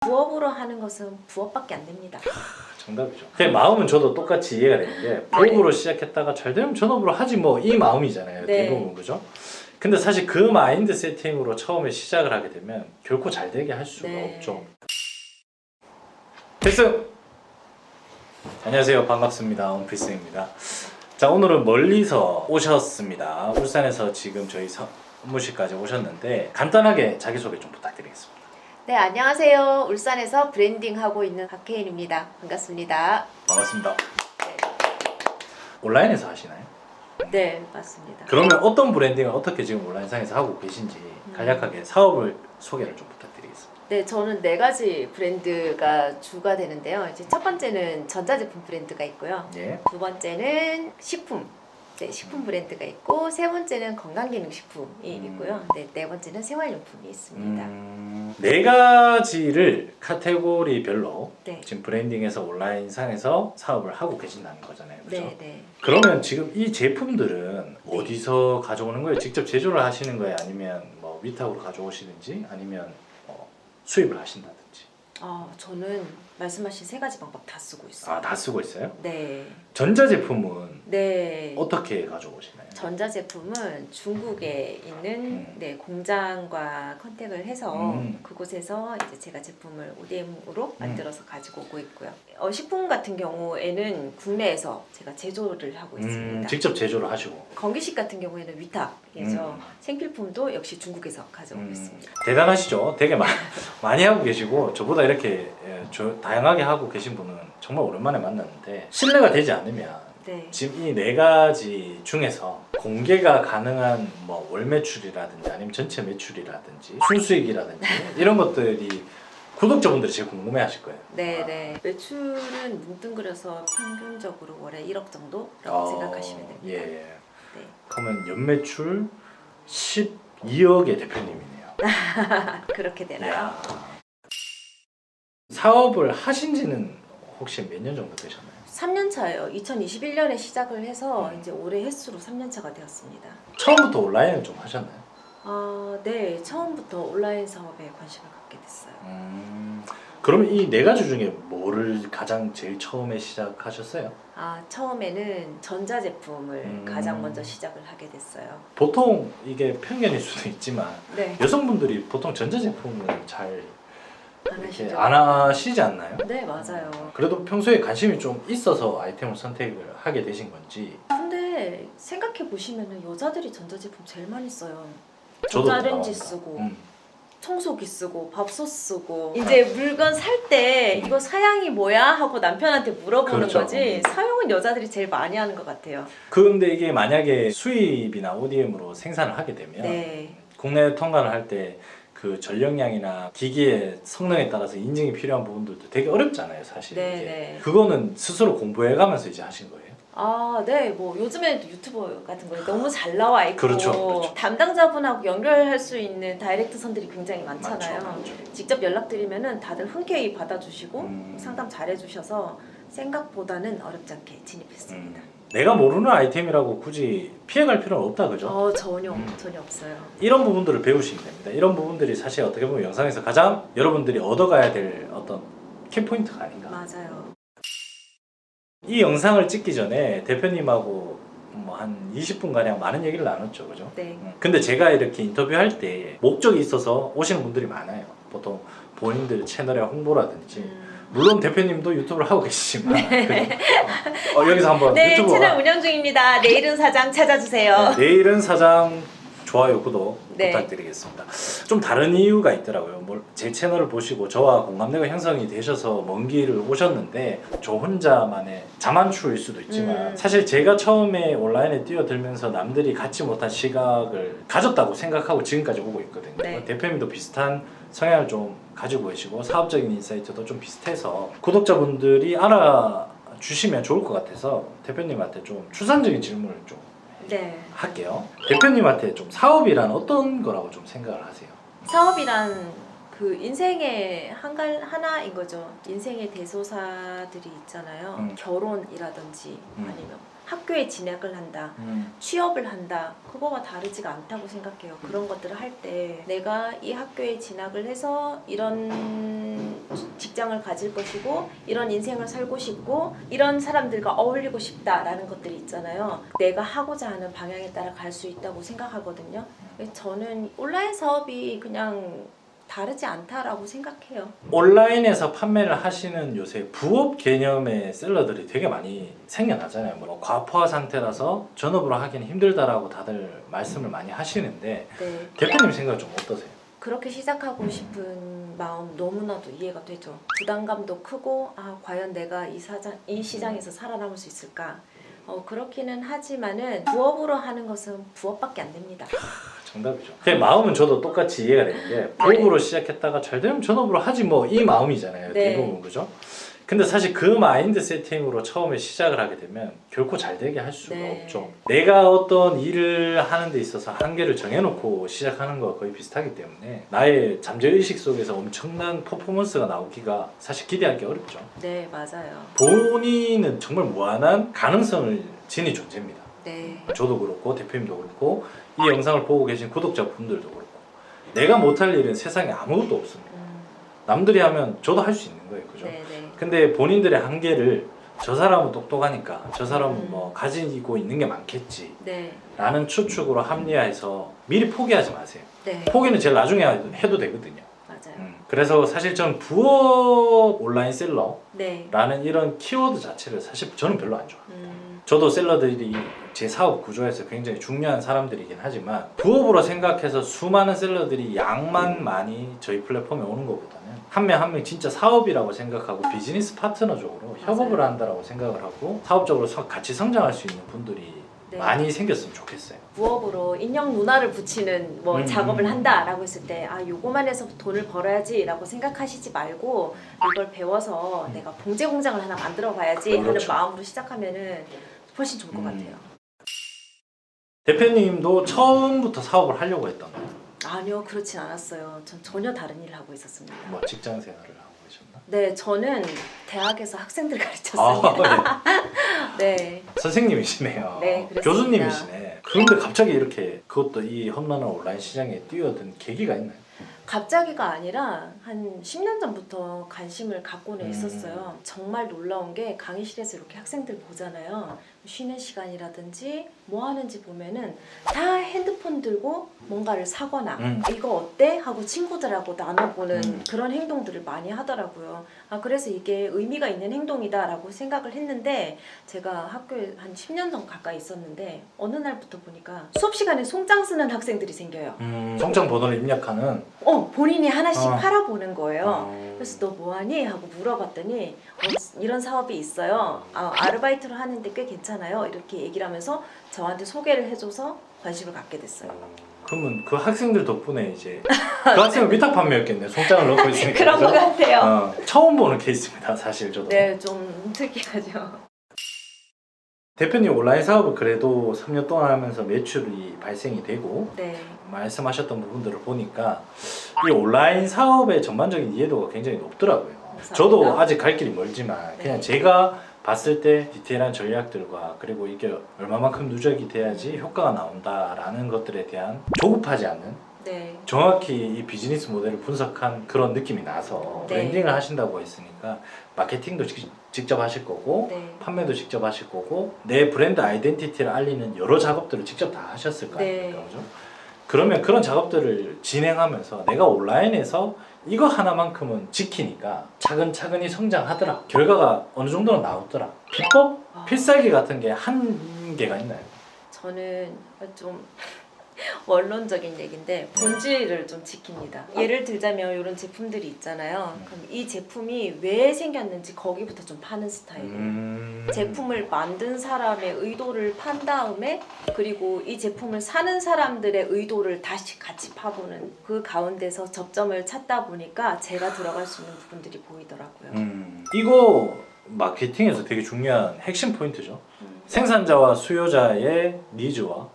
부업으로 하는 것은 부업밖에 안 됩니다. 정답이죠. 그 마음은 저도 똑같이 이해가 되는 게 부업으로 시작했다가 잘 되면 전업으로 하지 뭐 이 마음이잖아요. 네. 대부분 그죠? 근데 사실 그 마인드 세팅으로 처음에 시작을 하게 되면 결코 잘 되게 할 수가 네. 없죠. 필승! 안녕하세요. 반갑습니다. 원필승입니다. 자, 오늘은 멀리서 오셨습니다. 울산에서 지금 저희 사무실까지 오셨는데 간단하게 자기소개 좀 부탁드리겠습니다. 네, 안녕하세요. 울산에서 브랜딩하고 있는 박혜인입니다. 반갑습니다. 반갑습니다. 온라인에서 하시나요? 네, 맞습니다. 그러면 어떤 브랜딩을 어떻게 지금 온라인상에서 하고 계신지 간략하게 사업을 소개를 좀 부탁드리겠습니다. 네, 저는 4가지 브랜드가 주가 되는데요. 이제 첫 번째는 전자제품 브랜드가 있고요. 예. 두 번째는 식품. 네, 식품 브랜드가 있고, 세 번째는 건강기능식품이 있고요. 네 번째는 생활용품이 있습니다. 4가지를 카테고리별로 네. 지금 브랜딩에서 온라인상에서 사업을 하고 계신다는 거잖아요. 그죠? 네, 네. 그러면 지금 이 제품들은 어디서 가져오는 거예요? 직접 제조를 하시는 거예요? 아니면 뭐 위탁으로 가져오시든지 아니면 수입을 하신다든지? 저는 말씀하신 3가지 방법 다 쓰고 있어요. 아, 다 쓰고 있어요? 네. 전자제품은 네. 어떻게 가져오시나요? 전자제품은 중국에 있는 공장과 컨택을 해서 그곳에서 이제 제가 제품을 ODM으로 만들어서 가지고 오고 있고요. 식품 같은 경우에는 국내에서 제가 제조를 하고 있습니다. 직접 제조를 하시고. 건기식 같은 경우에는 위탁이죠. 생필품도 역시 중국에서 가져오고 있습니다. 대단하시죠? 되게 많이 하고 계시고 저보다 이렇게 다양하게 하고 계신 분은 정말 오랜만에 만났는데 신뢰가 되지 않으면 네. 지금 이 4가지 중에서 공개가 가능한 뭐 월 매출이라든지 아니면 전체 매출이라든지 순수익이라든지 이런 것들이 구독자분들이 제일 궁금해 하실 거예요. 네. 매출은 뭉뚱그려서 평균적으로 월에 1억 정도라고 생각하시면 됩니다. 예. 네. 그러면 연매출 12억의 대표님이네요. 그렇게 되나요? 이야. 사업을 하신 지는 혹시 몇 년 정도 되셨나요? 3년 차예요. 2021년에 시작을 해서 이제 올해 횟수로 3년 차가 되었습니다. 처음부터 온라인을 좀 하셨나요? 네. 처음부터 온라인 사업에 관심을 갖게 됐어요. 그러면 이 4가지 중에 뭐를 가장 제일 처음에 시작하셨어요? 처음에는 전자제품을 가장 먼저 시작을 하게 됐어요. 보통 이게 편견일 수도 있지만 네. 여성분들이 보통 전자제품을 잘 안 이렇게 하시죠? 안 하시지 않나요? 네, 맞아요. 그래도 평소에 관심이 좀 있어서 아이템을 선택을 하게 되신 건지. 근데 생각해 보시면은 여자들이 전자제품 제일 많이 써요. 저도 전자레인지 공감합니다. 쓰고 청소기 쓰고 밥솥 쓰고 이제 물건 살 때 이거 사양이 뭐야 하고 남편한테 물어보는 그렇죠. 거지 사용은 여자들이 제일 많이 하는 것 같아요. 근데 이게 만약에 수입이나 ODM으로 생산을 하게 되면 네. 국내 통관을 할 때 그 전력량이나 기기의 성능에 따라서 인증이 필요한 부분들도 되게 어렵잖아요, 사실. 네, 이게. 네. 그거는 스스로 공부해가면서 이제 하신 거예요? 네, 뭐 요즘에 유튜버 같은 거 너무 잘 나와 있고 그렇죠. 담당자분하고 연결할 수 있는 다이렉트 선들이 굉장히 많잖아요. 맞죠. 직접 연락드리면은 다들 흔쾌히 받아주시고 상담 잘해주셔서 생각보다는 어렵지 않게 진입했습니다. 내가 모르는 아이템이라고 굳이 피해갈 필요는 없다, 그죠? 전혀 없어요. 이런 부분들을 배우시면 됩니다. 이런 부분들이 사실 어떻게 보면 영상에서 가장 여러분들이 얻어가야 될 어떤 키포인트가 아닌가. 맞아요. 이 영상을 찍기 전에 대표님하고 뭐 한 20분가량 많은 얘기를 나눴죠, 그죠? 네. 근데 제가 이렇게 인터뷰할 때 목적이 있어서 오시는 분들이 많아요. 보통 본인들 채널의 홍보라든지 물론 대표님도 유튜브를 하고 계시지만 그죠? 여기서 한번 네, 유튜브가 채널 운영 중입니다. 내일은 사장 찾아주세요. 네, 내일은 사장 좋아요, 구독 네. 부탁드리겠습니다. 좀 다른 이유가 있더라고요. 제 채널을 보시고 저와 공감대가 형성이 되셔서 먼 길을 오셨는데 저 혼자만의 자만추일 수도 있지만 사실 제가 처음에 온라인에 뛰어들면서 남들이 갖지 못한 시각을 가졌다고 생각하고 지금까지 오고 있거든요. 네. 대표님도 비슷한 성향을 좀 가지고 계시고 사업적인 인사이트도 좀 비슷해서 구독자분들이 알아주시면 좋을 것 같아서 대표님한테 좀 추상적인 질문을 좀 네. 할게요. 대표님한테 좀 사업이란 어떤 거라고 좀 생각을 하세요? 사업이란 그 인생의 하나인 거죠. 인생의 대소사들이 있잖아요. 결혼이라든지 아니면 학교에 진학을 한다, 취업을 한다, 그거와 다르지가 않다고 생각해요. 그런 것들을 할 때 내가 이 학교에 진학을 해서 이런 직장을 가질 것이고 이런 인생을 살고 싶고 이런 사람들과 어울리고 싶다라는 것들이 있잖아요. 내가 하고자 하는 방향에 따라 갈 수 있다고 생각하거든요. 저는 온라인 사업이 그냥 다르지 않다라고 생각해요. 온라인에서 판매를 하시는 요새 부업 개념의 셀러들이 되게 많이 생겨나잖아요. 뭐 과포화 상태라서 전업으로 하기는 힘들다라고 다들 말씀을 많이 하시는데 네. 대표님 생각 좀 어떠세요? 그렇게 시작하고 싶은 마음 너무나도 이해가 되죠. 부담감도 크고 과연 내가 이 시장에서 살아남을 수 있을까? 그렇기는 하지만은 부업으로 하는 것은 부업밖에 안 됩니다. 정답이죠. 제 마음은 저도 똑같이 이해가 되는 게 부업으로 시작했다가 잘 되면 전업으로 하지 뭐 이 마음이잖아요. 네. 대부분 그죠? 근데 사실 그 마인드 세팅으로 처음에 시작을 하게 되면 결코 잘 되게 할 수가 네. 없죠. 내가 어떤 일을 하는 데 있어서 한계를 정해놓고 시작하는 거와 거의 비슷하기 때문에 나의 잠재의식 속에서 엄청난 퍼포먼스가 나오기가 사실 기대하기 어렵죠. 네, 맞아요. 본인은 정말 무한한 가능성을 지닌 존재입니다. 네. 저도 그렇고 대표님도 그렇고 이 영상을 보고 계신 구독자분들도 그렇고 내가 못할 일은 세상에 아무것도 없습니다. 남들이 하면 저도 할 수 있는 거예요. 그죠? 네, 네. 근데 본인들의 한계를 저 사람은 똑똑하니까 저 사람은 뭐 가지고 있는 게 많겠지 네. 라는 추측으로 합리화해서 미리 포기하지 마세요. 네. 포기는 제일 나중에 해도 되거든요. 맞아요. 그래서 사실 저는 부업 온라인 셀러라는 네. 이런 키워드 자체를 사실 저는 별로 안 좋아합니다. 저도 셀러들이 제 사업 구조에서 굉장히 중요한 사람들이긴 하지만 부업으로 생각해서 수많은 셀러들이 양만 많이 저희 플랫폼에 오는 것보다는 한 명 한 명 진짜 사업이라고 생각하고 비즈니스 파트너적으로 협업을 한다라고 생각을 하고 사업적으로 같이 성장할 수 있는 분들이 네. 많이 생겼으면 좋겠어요. 부업으로 인형 문화를 붙이는 뭐 작업을 한다라고 했을 때 요거만 해서 돈을 벌어야지라고 생각하시지 말고 이걸 배워서 내가 봉제 공장을 하나 만들어 봐야지 하는 그렇죠. 마음으로 시작하면은 훨씬 좋을 것 같아요. 대표님도 처음부터 사업을 하려고 했던가요? 아니요, 그렇진 않았어요. 전 전혀 다른 일을 하고 있었습니다. 뭐 직장 생활을 하고 계셨나? 네, 저는 대학에서 학생들 가르쳤습니다. 네. 선생님이시네요. 네, 그렇습니다. 교수님이시네. 그런데 갑자기 이렇게 그것도 이 험난한 온라인 시장에 뛰어든 계기가 있나요? 갑자기가 아니라 한 10년 전부터 관심을 갖고는 있었어요. 정말 놀라운 게 강의실에서 이렇게 학생들 보잖아요. 쉬는 시간이라든지 뭐 하는지 보면은 다 핸드폰 들고 뭔가를 사거나 이거 어때? 하고 친구들하고 나눠보는 그런 행동들을 많이 하더라고요. 그래서 이게 의미가 있는 행동이다라고 생각을 했는데 제가 학교에 한 10년 전 가까이 있었는데 어느 날부터 보니까 수업 시간에 송장 쓰는 학생들이 생겨요. 송장 번호를 입력하는 본인이 하나씩 팔아보는 거예요. 그래서 너 뭐하니? 하고 물어봤더니 이런 사업이 있어요. 아르바이트로 하는데 꽤 괜찮아요. 이렇게 얘기를 하면서 저한테 소개를 해줘서 관심을 갖게 됐어요. 그러면 그 학생들 덕분에 이제 그 학생은 위탁 판매였겠네. 송장을 넣고 있으니까. 그런 것 같아요. 처음 보는 케이스입니다. 사실 저도. 네, 좀 특이하죠. 대표님 온라인 사업을 그래도 3년 동안 하면서 매출이 발생이 되고 네. 말씀하셨던 부분들을 보니까 이 온라인 사업의 전반적인 이해도가 굉장히 높더라고요. 감사합니다. 저도 아직 갈 길이 멀지만 그냥 네. 제가 봤을 때 디테일한 전략들과 그리고 이게 얼마만큼 누적이 돼야지 효과가 나온다라는 것들에 대한 조급하지 않는 네. 정확히 이 비즈니스 모델을 분석한 그런 느낌이 나서 네. 브랜딩을 하신다고 했으니까 마케팅도 직접 하실 거고 네. 판매도 직접 하실 거고 내 브랜드 아이덴티티를 알리는 여러 작업들을 직접 다 하셨을 거 아닙니까? 네. 그죠? 그러면 그런 작업들을 진행하면서 내가 온라인에서 이거 하나만큼은 지키니까 차근차근히 성장하더라. 결과가 어느 정도는 나오더라. 비법? 필살기 같은 게 한계가 있나요? 저는 좀 원론적인 얘기인데 본질을 좀 지킵니다. 예를 들자면 이런 제품들이 있잖아요. 그럼 이 제품이 왜 생겼는지 거기부터 좀 파는 스타일이에요. 제품을 만든 사람의 의도를 판 다음에 그리고 이 제품을 사는 사람들의 의도를 다시 같이 파보는 그 가운데서 접점을 찾다 보니까 제가 들어갈 수 있는 부분들이 보이더라고요. 이거 마케팅에서 되게 중요한 핵심 포인트죠. 생산자와 수요자의 니즈와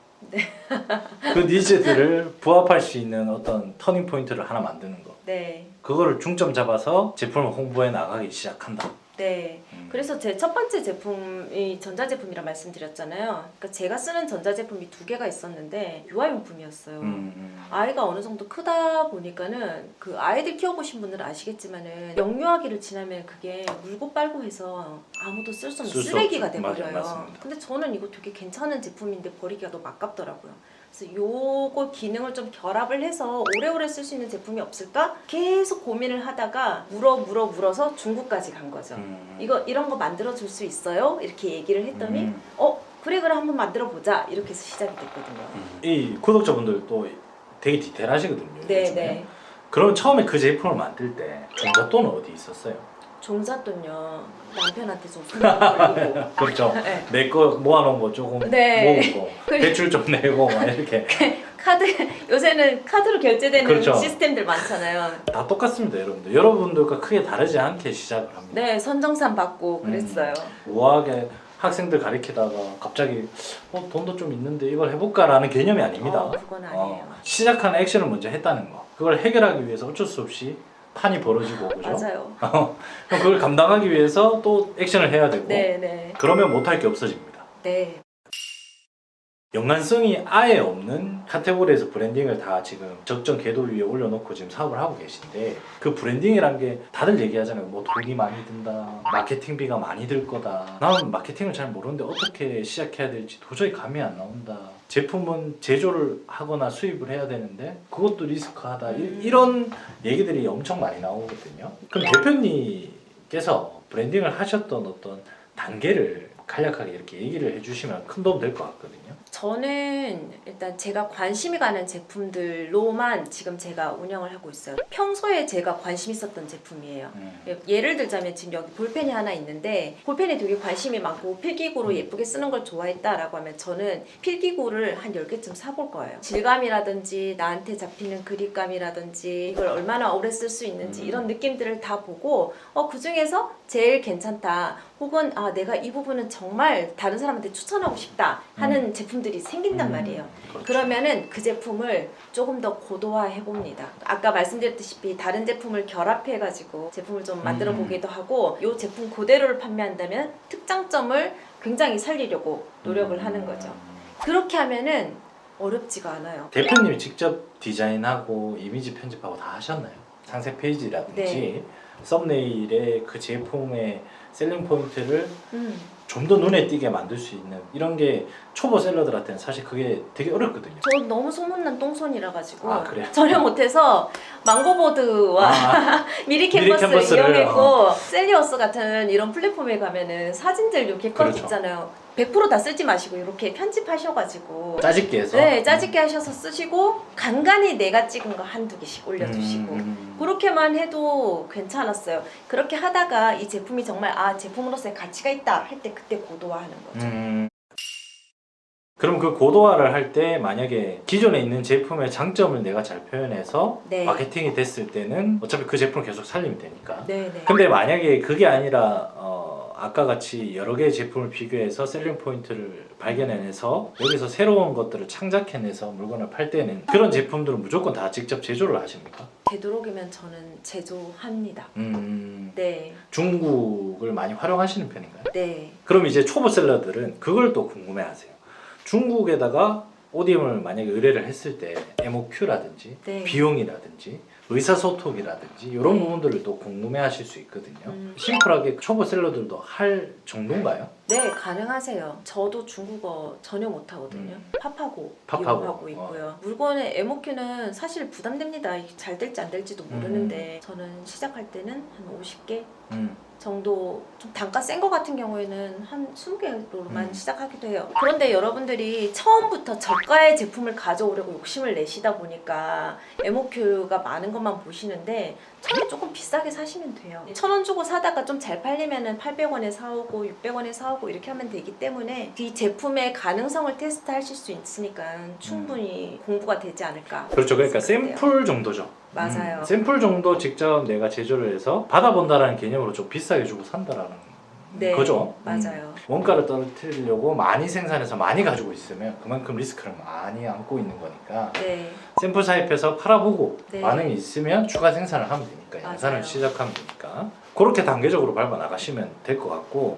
그 니즈들을 부합할 수 있는 어떤 터닝 포인트를 하나 만드는 거. 네. 그거를 중점 잡아서 제품을 홍보해 나가기 시작한다. 네. 그래서 제 첫 번째 제품이 전자제품이라 말씀드렸잖아요. 그러니까 제가 쓰는 전자제품이 2개가 있었는데 유아용품이었어요. 아이가 어느 정도 크다 보니까는 그 아이들 키워보신 분들은 아시겠지만은 영유아기를 지나면 그게 물고 빨고 해서 아무도 쓸 수 없는 쓰레기가 돼버려요. 맞아요. 근데 저는 이거 되게 괜찮은 제품인데 버리기가 너무 아깝더라고요. 그래서 요거 기능을 좀 결합을 해서 오래오래 쓸 수 있는 제품이 없을까? 계속 고민을 하다가 물어서 중국까지 간 거죠. 이런 거 만들어 줄 수 있어요? 이렇게 얘기를 했더니 그래 한번 만들어 보자 이렇게 해서 시작이 됐거든요. 이 구독자분들도 되게 디테일하시거든요. 네, 요즘에. 네. 그럼 처음에 그 제품을 만들 때 종잣돈은 어디 있었어요? 종잣돈요. 남편한테 좀 손을 벌리고. 그렇죠. 네. 내 거 모아놓은 거 조금 네. 모으고 대출 좀 내고 막 이렇게 카드 요새는 카드로 결제되는 그렇죠. 시스템들 많잖아요. 다 똑같습니다, 여러분들. 여러분들과 크게 다르지 않게 시작을 합니다. 네, 선정산 받고 그랬어요. 우아하게 학생들 가르치다가 갑자기 돈도 좀 있는데 이걸 해볼까라는 개념이 아닙니다. 그건 아니에요. 시작하는 액션을 먼저 했다는 거. 그걸 해결하기 위해서 어쩔 수 없이 판이 벌어지고 그죠? 맞아요. 그럼 그걸 감당하기 위해서 또 액션을 해야 되고 네. 그러면 못할 게 없어집니다. 네. 연관성이 아예 없는 카테고리에서 브랜딩을 다 지금 적정 궤도 위에 올려놓고 지금 사업을 하고 계신데 그 브랜딩이란 게 다들 얘기하잖아요. 뭐 돈이 많이 든다, 마케팅비가 많이 들 거다. 나는 마케팅을 잘 모르는데 어떻게 시작해야 될지 도저히 감이 안 나온다. 제품은 제조를 하거나 수입을 해야 되는데 그것도 리스크하다. 이런 얘기들이 엄청 많이 나오거든요. 그럼 대표님께서 브랜딩을 하셨던 어떤 단계를 간략하게 이렇게 얘기를 해주시면 큰 도움 될 것 같거든요. 저는 일단 제가 관심이 가는 제품들로만 지금 제가 운영을 하고 있어요. 평소에 제가 관심 있었던 제품이에요. 예를 들자면 지금 여기 볼펜이 하나 있는데 볼펜에 되게 관심이 많고 필기구로 예쁘게 쓰는 걸 좋아했다라고 하면 저는 필기구를 한 10개쯤 사볼 거예요. 질감이라든지 나한테 잡히는 그립감이라든지 이걸 얼마나 오래 쓸 수 있는지 이런 느낌들을 다 보고 그 중에서 제일 괜찮다 혹은 내가 이 부분은 정말 다른 사람한테 추천하고 싶다 하는 제품들이 생긴단 말이에요. 그렇죠. 그러면은 그 제품을 조금 더 고도화해 봅니다. 아까 말씀드렸다시피 다른 제품을 결합해 가지고 제품을 좀 만들어 보기도 하고 이 제품 그대로를 판매한다면 특장점을 굉장히 살리려고 노력을 하는 거죠. 그렇게 하면은 어렵지가 않아요. 대표님이 직접 디자인하고 이미지 편집하고 다 하셨나요? 상세 페이지라든지 네. 썸네일에 그 제품의 셀링 포인트를 좀 더 눈에 띄게 만들 수 있는 이런 게 초보 셀러들한테는 사실 그게 되게 어렵거든요. 저 너무 소문난 똥손이라 가지고 그래요? 전혀 못해서 망고보드와 미리 캔버스를 캔버스를, 이용했고 셀리어스 같은 이런 플랫폼에 가면은 사진들 이렇게 컷 그렇죠. 있잖아요. 100% 다 쓰지 마시고 이렇게 편집하셔가지고 짜집게 해서 네, 짜집게 하셔서 쓰시고 간간히 내가 찍은 거 한두 개씩 올려두시고 그렇게만 해도 괜찮았어요. 그렇게 하다가 이 제품이 정말 제품으로서의 가치가 있다 할 때 그때 고도화하는 거죠. 그럼 그 고도화를 할 때 만약에 기존에 있는 제품의 장점을 내가 잘 표현해서 네. 마케팅이 됐을 때는 어차피 그 제품을 계속 살리면 되니까. 네네. 근데 만약에 그게 아니라 아까 같이 여러 개의 제품을 비교해서 셀링 포인트를 발견해내서 여기서 새로운 것들을 창작해내서 물건을 팔 때는 그런 제품들은 무조건 다 직접 제조를 하십니까? 되도록이면 저는 제조합니다. 네. 중국을 많이 활용하시는 편인가요? 네. 그럼 이제 초보 셀러들은 그걸 또 궁금해하세요. 중국에다가 ODM을 만약에 의뢰를 했을 때 MOQ라든지 네. 비용이라든지 의사소통이라든지 이런 네. 부분들을 또 궁금해하실 수 있거든요. 심플하게 초보 셀러들도 할 정도인가요? 네, 가능하세요. 저도 중국어 전혀 못하거든요. 팝하고 이용하고 있고요. 물건의 MOQ는 사실 부담됩니다. 잘 될지 안 될지도 모르는데 저는 시작할 때는 한 50개 정도 좀 단가 센 거 같은 경우에는 한 20개로만 시작하기도 해요. 그런데 여러분들이 처음부터 저가의 제품을 가져오려고 욕심을 내시다 보니까 MOQ가 많은 것만 보시는데 처음에 조금 비싸게 사시면 돼요. 1,000원 주고 사다가 좀 잘 팔리면은 800원에 사오고 600원에 사오고 이렇게 하면 되기 때문에 이 제품의 가능성을 테스트하실 수 있으니까 충분히 공부가 되지 않을까. 그렇죠. 그러니까 생각돼요. 샘플 정도죠. 맞아요. 샘플 정도 직접 내가 제조를 해서 받아본다라는 개념으로 좀 비싸게 주고 산다라는 네, 거죠. 맞아요. 원가를 떨어뜨리려고 많이 생산해서 많이 가지고 있으면 그만큼 리스크를 많이 안고 있는 거니까 네. 샘플 사입해서 팔아보고 네. 반응이 있으면 추가 생산을 하면 되니까 맞아요. 양산을 시작하면 되니까 그렇게 단계적으로 밟아 나가시면 될 것 같고.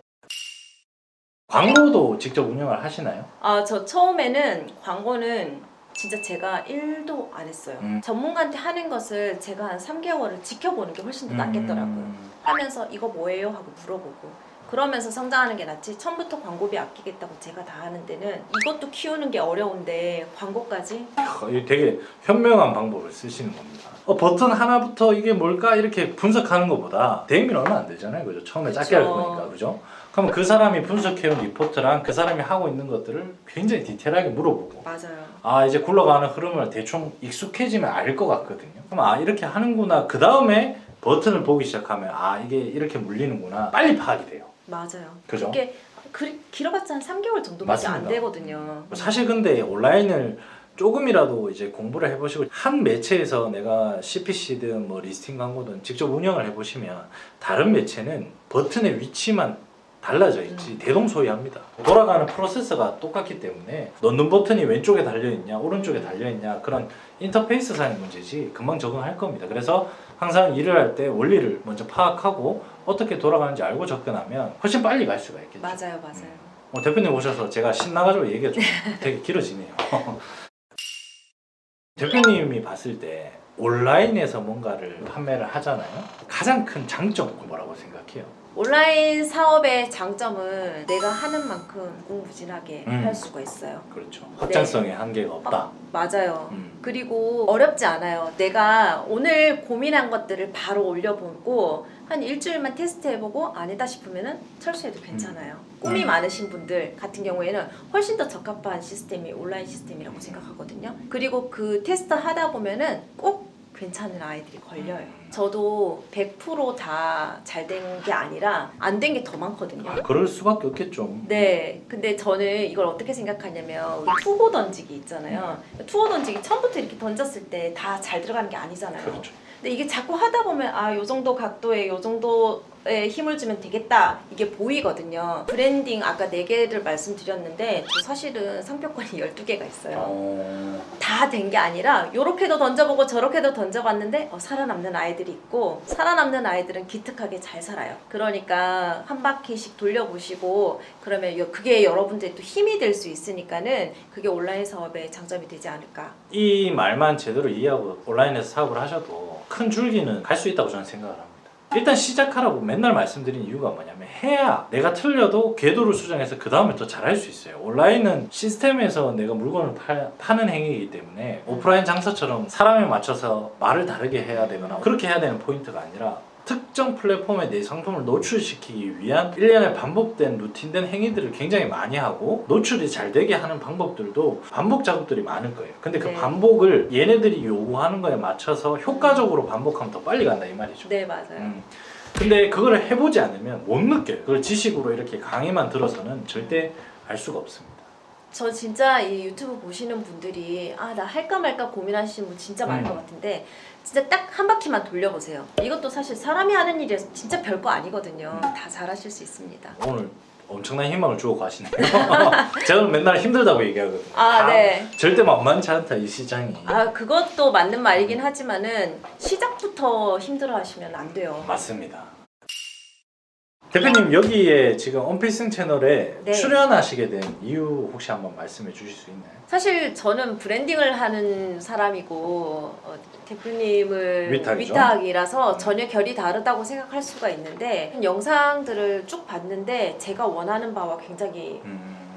광고도 직접 운영을 하시나요? 저 처음에는 광고는 진짜 제가 1도 안 했어요. 전문가한테 하는 것을 제가 한 3개월을 지켜보는 게 훨씬 더 낫겠더라고요. 하면서 이거 뭐예요? 하고 물어보고. 그러면서 성장하는 게 낫지, 처음부터 광고비 아끼겠다고 제가 다 하는 데는 이것도 키우는 게 어려운데 광고까지? 이거 되게 현명한 방법을 쓰시는 겁니다. 버튼 하나부터 이게 뭘까 이렇게 분석하는 것보다 대행비는 얼마 안 되잖아요, 그죠? 처음에 그쵸. 작게 할 거니까, 그죠? 그러면 그 사람이 분석해온 리포트랑 그 사람이 하고 있는 것들을 굉장히 디테일하게 물어보고, 맞아요. 이제 굴러가는 흐름을 대충 익숙해지면 알 것 같거든요. 그럼 이렇게 하는구나. 그 다음에 버튼을 보기 시작하면 이게 이렇게 물리는구나. 빨리 파악이 돼요. 맞아요. 그죠? 그게 길어봤자 한 3개월 정도밖에 안 맞습니다. 되거든요. 사실 근데 온라인을 조금이라도 이제 공부를 해보시고 한 매체에서 내가 CPC든 뭐 리스팅 광고든 직접 운영을 해보시면 다른 매체는 버튼의 위치만 달라져 있지 대동소이합니다. 돌아가는 프로세서가 똑같기 때문에 넣는 버튼이 왼쪽에 달려있냐 오른쪽에 달려있냐 그런 인터페이스상의 문제지 금방 적응할 겁니다. 그래서 항상 일을 할 때 원리를 먼저 파악하고 어떻게 돌아가는지 알고 접근하면 훨씬 빨리 갈 수가 있겠죠. 맞아요. 대표님 오셔서 제가 신나가지고 얘기가 좀 되게 길어지네요. 대표님이 봤을 때 온라인에서 뭔가를 판매를 하잖아요. 가장 큰 장점은 뭐라고 생각해요? 온라인 사업의 장점은 내가 하는 만큼 무궁무진하게 할 수가 있어요. 그렇죠. 확장성에 한계가 없다. 맞아요. 그리고 어렵지 않아요. 내가 오늘 고민한 것들을 바로 올려보고 한 일주일만 테스트해보고 아니다 싶으면은 철수해도 괜찮아요. 꿈이 많으신 분들 같은 경우에는 훨씬 더 적합한 시스템이 온라인 시스템이라고 생각하거든요. 그리고 그 테스트 하다 보면은 꼭 괜찮은 아이들이 걸려요. 저도 100% 다 잘 된 게 아니라 안 된 게 더 많거든요. 그럴 수밖에 없겠죠. 네, 근데 저는 이걸 어떻게 생각하냐면 우리 투고 던지기 있잖아요. 투고 던지기 처음부터 이렇게 던졌을 때 다 잘 들어가는 게 아니잖아요. 그렇죠. 근데 이게 자꾸 하다 보면 요 정도 각도에 요 정도에 힘을 주면 되겠다 이게 보이거든요. 브랜딩 아까 4개를 말씀드렸는데 저 사실은 상표권이 12개가 있어요. 다 된 게 아니라 요렇게도 던져보고 저렇게도 던져봤는데 살아남는 아이들이 있고, 살아남는 아이들은 기특하게 잘 살아요. 그러니까 한 바퀴씩 돌려보시고 그러면 그게 여러분들의 또 힘이 될 수 있으니까는 그게 온라인 사업의 장점이 되지 않을까. 이 말만 제대로 이해하고 온라인에서 사업을 하셔도 큰 줄기는 갈 수 있다고 저는 생각을 합니다. 일단 시작하라고 맨날 말씀드린 이유가 뭐냐면 해야 내가 틀려도 궤도를 수정해서 그 다음에 더 잘할 수 있어요. 온라인은 시스템에서 내가 물건을 파는 행위이기 때문에 오프라인 장사처럼 사람에 맞춰서 말을 다르게 해야 되거나 그렇게 해야 되는 포인트가 아니라 특정 플랫폼에 내 상품을 노출시키기 위한 일련의 반복된 루틴된 행위들을 굉장히 많이 하고 노출이 잘 되게 하는 방법들도 반복 작업들이 많을 거예요. 근데 그 반복을 얘네들이 요구하는 거에 맞춰서 효과적으로 반복하면 더 빨리 간다 이 말이죠. 네, 맞아요. 근데 그걸 해보지 않으면 못 느껴요. 그걸 지식으로 이렇게 강의만 들어서는 절대 알 수가 없습니다. 저 진짜 이 유튜브 보시는 분들이 나 할까 말까 고민하시는 분 진짜 많을 것 같은데 진짜 딱 한 바퀴만 돌려보세요. 이것도 사실 사람이 하는 일이라서 진짜 별거 아니거든요. 다 잘하실 수 있습니다. 오늘 엄청난 희망을 주고 가시네요. 제가 맨날 힘들다고 얘기하거든요. 네. 절대 만만치 않다 이 시장이. 그것도 맞는 말이긴 하지만은 시작부터 힘들어하시면 안 돼요. 맞습니다. 대표님 여기에 지금 언필승 채널에 출연하시게 된 이유 혹시 한번 말씀해 주실 수 있나요? 사실 저는 브랜딩을 하는 사람이고 대표님을 위탁이죠? 위탁이라서 전혀 결이 다르다고 생각할 수가 있는데 영상들을 쭉 봤는데 제가 원하는 바와 굉장히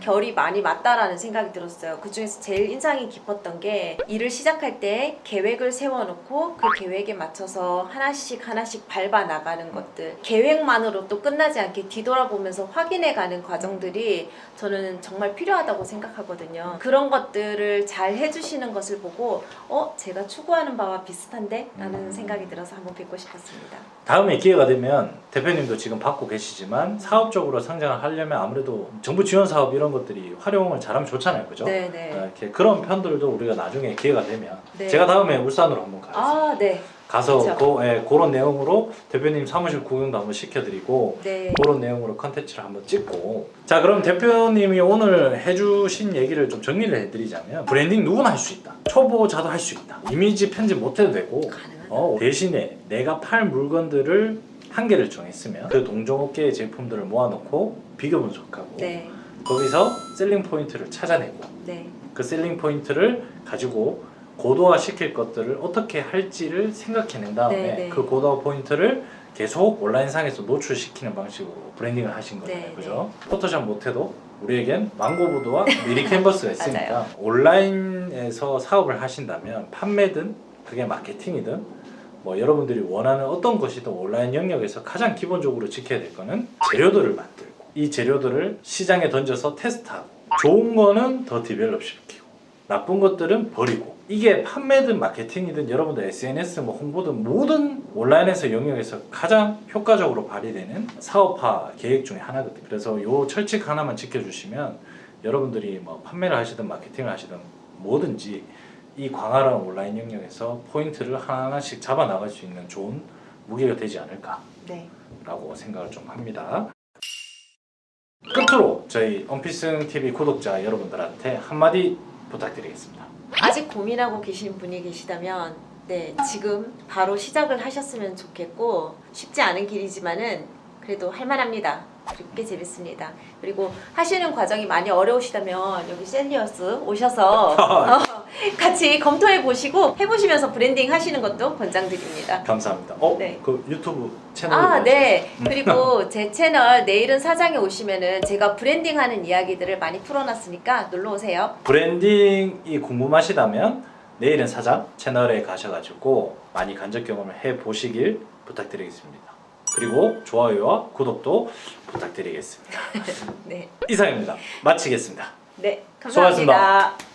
결이 많이 맞다라는 생각이 들었어요. 그 중에서 제일 인상이 깊었던 게 일을 시작할 때 계획을 세워놓고 그 계획에 맞춰서 하나씩 밟아 나가는 것들, 계획만으로 또 끝나지 않게 뒤돌아보면서 확인해가는 과정들이 저는 정말 필요하다고 생각하거든요. 그런 것들을 잘 해주시는 것을 보고 제가 추구하는 바와 비슷한데? 라는 생각이 들어서 한번 뵙고 싶었습니다. 다음에 기회가 되면 대표님도 지금 받고 계시지만 사업적으로 성장을 하려면 아무래도 정부 지원 사업 이런 것들이 활용을 잘하면 좋잖아요, 그죠? 네네. 이렇게 그런 편들도 우리가 나중에 기회가 되면 네. 제가 다음에 울산으로 한번 가겠습니다. 네. 가서 그렇죠. 그런 내용으로 대표님 사무실 구경도 한번 시켜드리고 네. 그런 내용으로 컨텐츠를 한번 찍고. 자, 그럼 대표님이 오늘 해주신 얘기를 좀 정리를 해드리자면 브랜딩 누구나 할 수 있다. 초보자도 할 수 있다. 이미지 편집 못해도 되고 가능하다. 대신에 내가 팔 물건들을 한 개를 정했으면 그 동종업계의 제품들을 모아놓고 비교 분석하고 네. 거기서 셀링 포인트를 찾아내고 네. 그 셀링 포인트를 가지고 고도화 시킬 것들을 어떻게 할지를 생각해낸 다음에 네, 네. 그 고도화 포인트를 계속 온라인상에서 노출시키는 방식으로 브랜딩을 하신 거예요. 네, 그죠? 포토샵 못해도 우리에겐 망고보드와 미리 캔버스가 있으니까 맞아요. 온라인에서 사업을 하신다면 판매든 그게 마케팅이든 뭐 여러분들이 원하는 어떤 것이든 온라인 영역에서 가장 기본적으로 지켜야 될 거는 재료들을 만들고 이 재료들을 시장에 던져서 테스트하고 좋은 거는 더 디벨롭 시키고 나쁜 것들은 버리고 이게 판매든 마케팅이든 여러분들 SNS 뭐 홍보든 모든 온라인에서 영역에서 가장 효과적으로 발휘되는 사업화 계획 중에 하나거든요. 그래서 요 철칙 하나만 지켜주시면 여러분들이 뭐 판매를 하시든 마케팅을 하시든 뭐든지 이 광활한 온라인 영역에서 포인트를 하나하나씩 잡아 나갈 수 있는 좋은 무기가 되지 않을까라고 네. 생각을 좀 합니다. 끝으로 저희 언피싱 TV 구독자 여러분들한테 한마디 부탁드리겠습니다. 아직 고민하고 계신 분이 계시다면 네, 지금 바로 시작을 하셨으면 좋겠고 쉽지 않은 길이지만은 그래도 할만합니다. 그리고 꽤 재밌습니다. 그리고 하시는 과정이 많이 어려우시다면 여기 셀리어스 오셔서 같이 검토해 보시고 해보시면서 브랜딩 하시는 것도 권장드립니다. 감사합니다. 네. 그 유튜브 채널 네. 그리고 제 채널 내일은 사장에 오시면은 제가 브랜딩하는 이야기들을 많이 풀어놨으니까 놀러 오세요. 브랜딩이 궁금하시다면 내일은 사장 채널에 가셔가지고 많이 간접 경험을 해보시길 부탁드리겠습니다. 그리고 좋아요와 구독도 부탁드리겠습니다. 네. 이상입니다. 마치겠습니다. 네. 수고하셨습니다. 감사합니다.